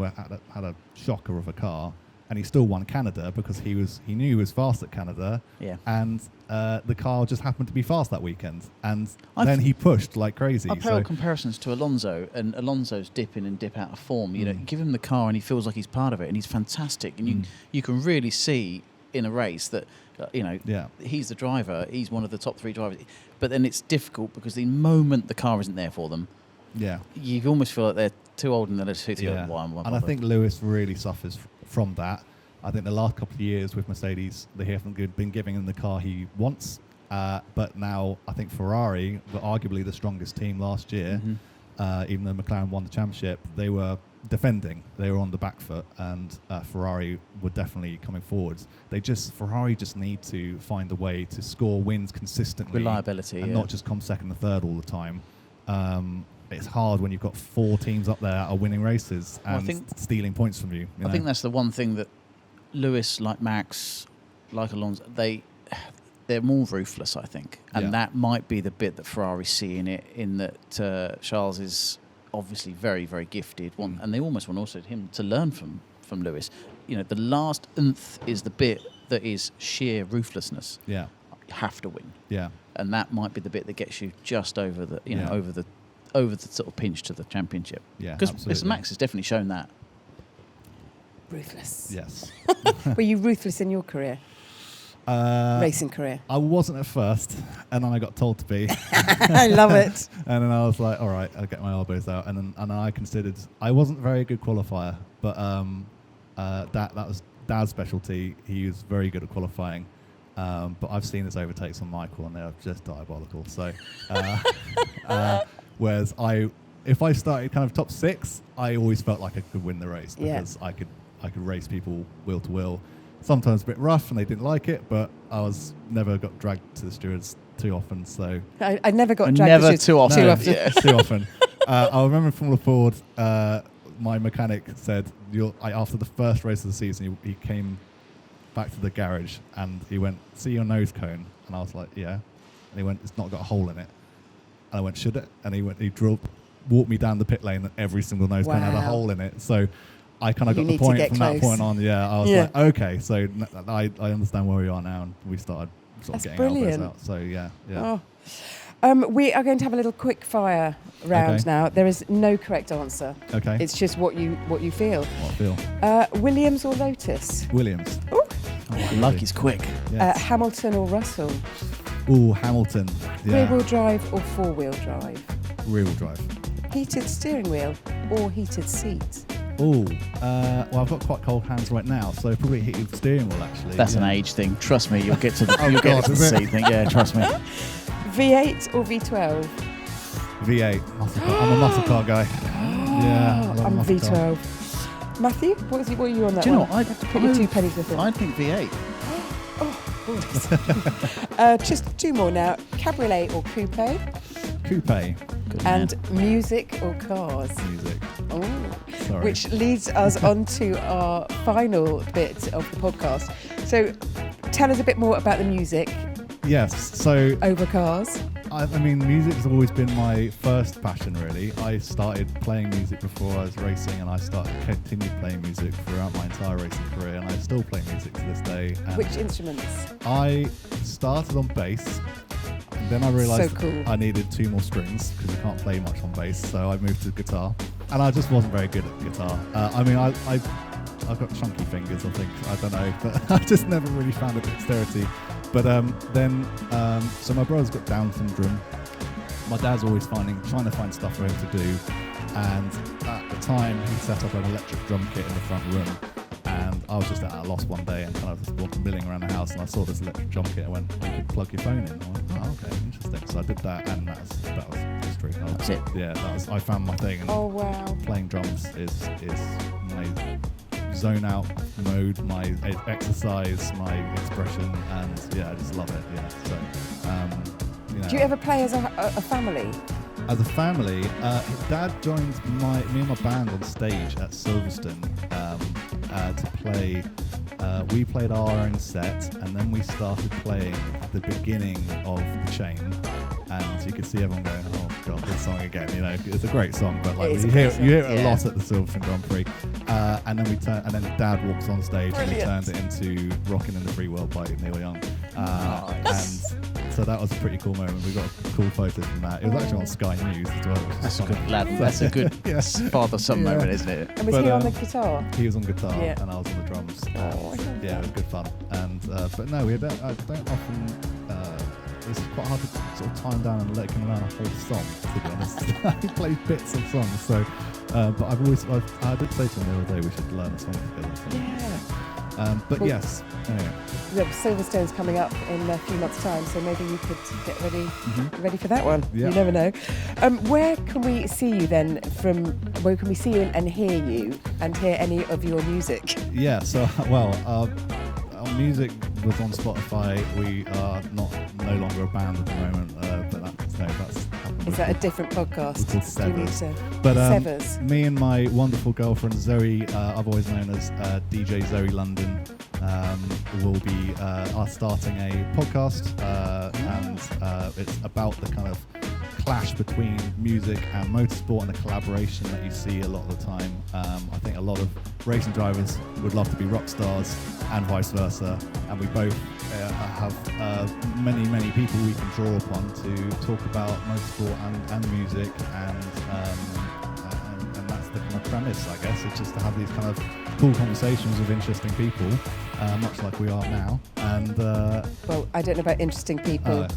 had a shocker of a car, and he still won Canada because he knew he was fast at Canada. Yeah. And the car just happened to be fast that weekend, and then he pushed like crazy. I've heard comparisons to Alonso, and Alonso's dip in and dip out of form. You know, give him the car and he feels like he's part of it, and he's fantastic. And you can really see in a race that he's the driver. He's one of the top 3 drivers. But then it's difficult because the moment the car isn't there for them, you almost feel like they're too old and they're too young. And I think Lewis really suffers from that. I think the last couple of years with Mercedes, they haven't been giving him the car he wants. But now I think Ferrari were arguably the strongest team last year. Even though McLaren won the championship, they were defending. They were on the back foot, and Ferrari were definitely coming forwards. Ferrari just need to find a way to score wins consistently. Reliability, and not just come second and third all the time. It's hard when you've got 4 teams up there that are winning races and stealing points from you. I think that's the one thing that Lewis, like Max, like Alonso, they're more ruthless, I think. And that might be the bit that Ferrari's seeing it in, that Charles is obviously very, very gifted. And they almost want also him to learn from Lewis. You know, the last nth is the bit that is sheer ruthlessness. Yeah. You have to win. Yeah. And that might be the bit that gets you just over the, over the sort of pinch to the championship. Yeah, because Max has definitely shown that. Ruthless. Yes. Were you ruthless in your career? Racing career? I wasn't at first, and then I got told to be. I love it. And then I was like, all right, I'll get my elbows out. And I considered, I wasn't a very good qualifier, but that was Dad's specialty. He was very good at qualifying. But I've seen his overtakes on Michael, and they're just diabolical. So, whereas if I started kind of top 6, I always felt like I could win the race because I could race people wheel to wheel. Sometimes a bit rough, and they didn't like it, but I was never got dragged to the stewards too often. So I never got dragged to too often. No, too often. I remember from the Ford, my mechanic said, after the first race of the season, he came back to the garage and he went, "See your nose cone?" And I was like, "Yeah." And he went, "It's not got a hole in it." And I went, "Should it?" And he walked me down the pit lane, and every single nose cone had a hole in it. So I kind of got the point from that point on. Yeah, I was like, okay, so I understand where we are now, and we started sort of getting elbows out. So yeah. Oh. We are going to have a little quick fire round now. There is no correct answer. Okay. It's just what you feel. What I feel. Williams or Lotus? Williams. Ooh. Oh, Lucky's quick. Yes. Hamilton or Russell? Ooh, Hamilton. Yeah. Rear-wheel drive or four-wheel drive? Rear-wheel drive. Heated steering wheel or heated seat? Well, I've got quite cold hands right now, so probably heated steering wheel actually. That's an age thing. Trust me, you'll get to the seat thing. Yeah, trust me. V8 or V12? V8. Muscle car. I'm a muscle car guy. Yeah, I'm V12. Car. Matthew, what are you on that? Do you know what? I'd have to put your 2 pennies with it. I think V8. Just 2 more now. Cabriolet or coupe? Coupe. And music or cars? Music. Oh. Sorry. Which leads us on to our final bit of the podcast. So tell us a bit more about the music. Yes, so... Over cars. I mean, music's always been my first passion, really. I started playing music before I was racing, and I continued playing music throughout my entire racing career, and I still play music to this day. Which instruments? I started on bass, and then I realised I needed 2 more strings, because you can't play much on bass, so I moved to guitar. And I just wasn't very good at guitar. I've got chunky fingers, I think. I don't know, but I just never really found the dexterity. But so my brother's got Down syndrome. My dad's always trying to find stuff for him to do. And at the time, he set up an electric drum kit in the front room. And I was just at a loss one day and kind of just milling around the house, and I saw this electric drum kit. I went, "You could plug your phone in." I went, "Oh, okay, interesting." So I did that, and that was history. That's it. Yeah, I found my thing. And oh wow! Playing drums is my zone out mode, my exercise, my expression, and I just love it. Yeah. So, do you ever play as a family? As a family, Dad joined me and my band on stage at Silverstone to play. We played our own set, and then we started playing the beginning of The Chain. and you could see everyone going, "Oh God, this song again!" You know, it's a great song, but like It is you a hear great you hear song, it a yeah. lot at the Silverstone Grand Prix, and then Dad walks on stage and he Brilliant. turned it into "Rockin' in the Free World" by Neil Young, Nice. and so that was a pretty cool moment. We got cool photos from that. It was actually on Sky News as well. Which is That's a funny. good lad. That's a good Yeah. father-son Yeah. moment, isn't it? And was But, he on the guitar? He was on guitar Yeah. and I was on the drums. Oh, I love Yeah, that. it was good fun. And but no, I don't often. It's quite hard to sort of tie him down and let him learn a whole song. To be honest, he plays bits of songs. So, but I did say to him the other day we should learn a song together. So. Yeah. But Well- yes, anyway. The Silverstone's coming up in a few months' time, so maybe you could get ready for that one. Yeah. You never know. Where can we see you then? Where can we see you and hear you and hear any of your music? Yeah. So our music was on Spotify. We are no longer a band at the moment, but that's happened. Is that a different podcast? We're called Do you need Severs. to- But Severs. me and my wonderful girlfriend Zoe, I've always known as DJ Zoe London, will be starting a podcast, and it's about the kind of clash between music and motorsport and the collaboration that you see a lot of the time. I think a lot of racing drivers would love to be rock stars and vice versa, and we both have many people we can draw upon to talk about motorsport and music, and that's the kind of premise, I guess. It's just to have these kind of cool conversations with interesting people, much like we are now. And Well, I don't know about interesting people.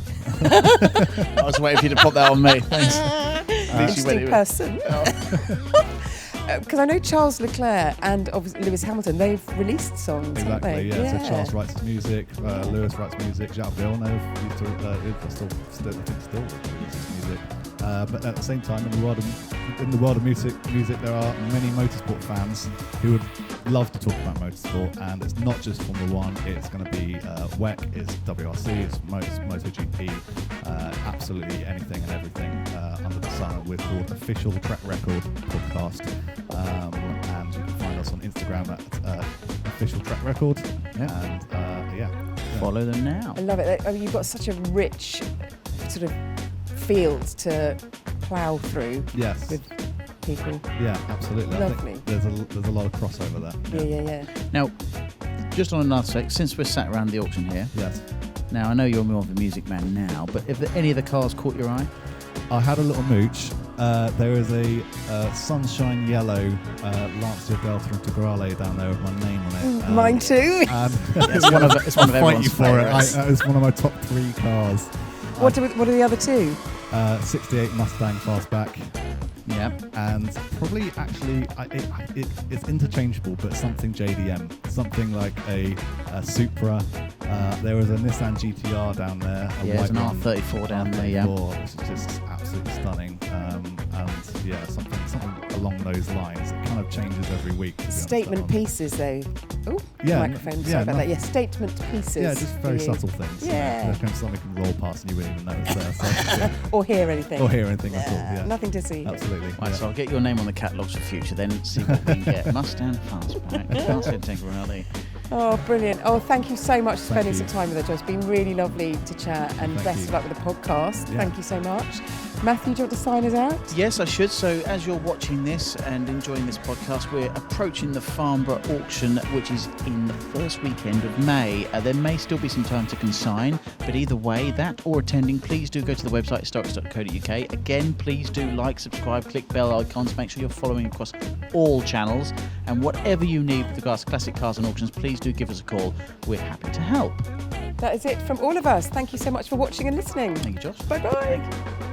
I was waiting for you to put that on me. Thanks. At least you went Interesting it- person. Because I know Charles Leclerc and obviously Lewis Hamilton, they've released songs, haven't exactly, they? yeah. So Charles writes his music, Lewis writes music, Jacques Villeneuve used to still releases music. But at the same time, in the world of music, there are many motorsport fans who would love to talk about motorsport, and it's not just Formula One. It's going to be WEC, it's WRC, it's MotoGP, absolutely anything and everything under the sun. We're called Official Track Record Podcast, and you can find us on Instagram at Official Track Record. Yeah. And Follow them now. I love it. I mean, you've got such a rich sort of field to plough through yes, with people. yeah, absolutely. Lovely. I think there's a lot of crossover there. Yeah. Now, just on another sec, since we're sat around the auction here, Yes. now I know you're more of a music man now, but have any of the cars caught your eye? I had a little mooch. There is a sunshine yellow Lancia Delta Integrale down there with my name on it. Mine too. And It's one of I'll fight everyone's you for it. favourites. It's one of my top 3 cars. What are the other two? 68 Mustang Fastback, Yeah. and probably actually it's interchangeable, but something JDM, something like a Supra. There was a Nissan GTR down there. Yeah, there's an white one, R34 down there, yeah. which is just absolutely stunning. And yeah, something along those lines. It kind of changes every week. To be honest, Statement that one. pieces, though. Oh, Yeah, microphone. Sorry yeah, about no- that. Yeah, statement pieces. Yeah, just very for you. subtle things. Yeah. There's kind of something can roll past and you wouldn't even know it's there. So, yeah. Or hear anything. Or hear anything at all. Yeah. Nothing to see. Absolutely. Right, yeah. so I'll get your name on the catalogues for future, then see what we can get. Mustang Fastback, Lancia Integrale. Oh, brilliant. Oh, thank you so much for Thank spending you. some time with us, Joe. It's been really lovely to chat, and Thank best you. of luck with the podcast. Yeah. Thank you so much. Matthew, do you want to sign us out? Yes, I should. So as you're watching this and enjoying this podcast, we're approaching the Farnborough auction, which is in the first weekend of May. There may still be some time to consign, but either way, that or attending, please do go to the website historics.co.uk. Again, please do like, subscribe, click bell icons, make sure you're following across all channels, and whatever you need with regards to classic cars and auctions, please do give us a call. We're happy to help. That is it from all of us. Thank you so much for watching and listening. Thank you, Josh. Bye-bye.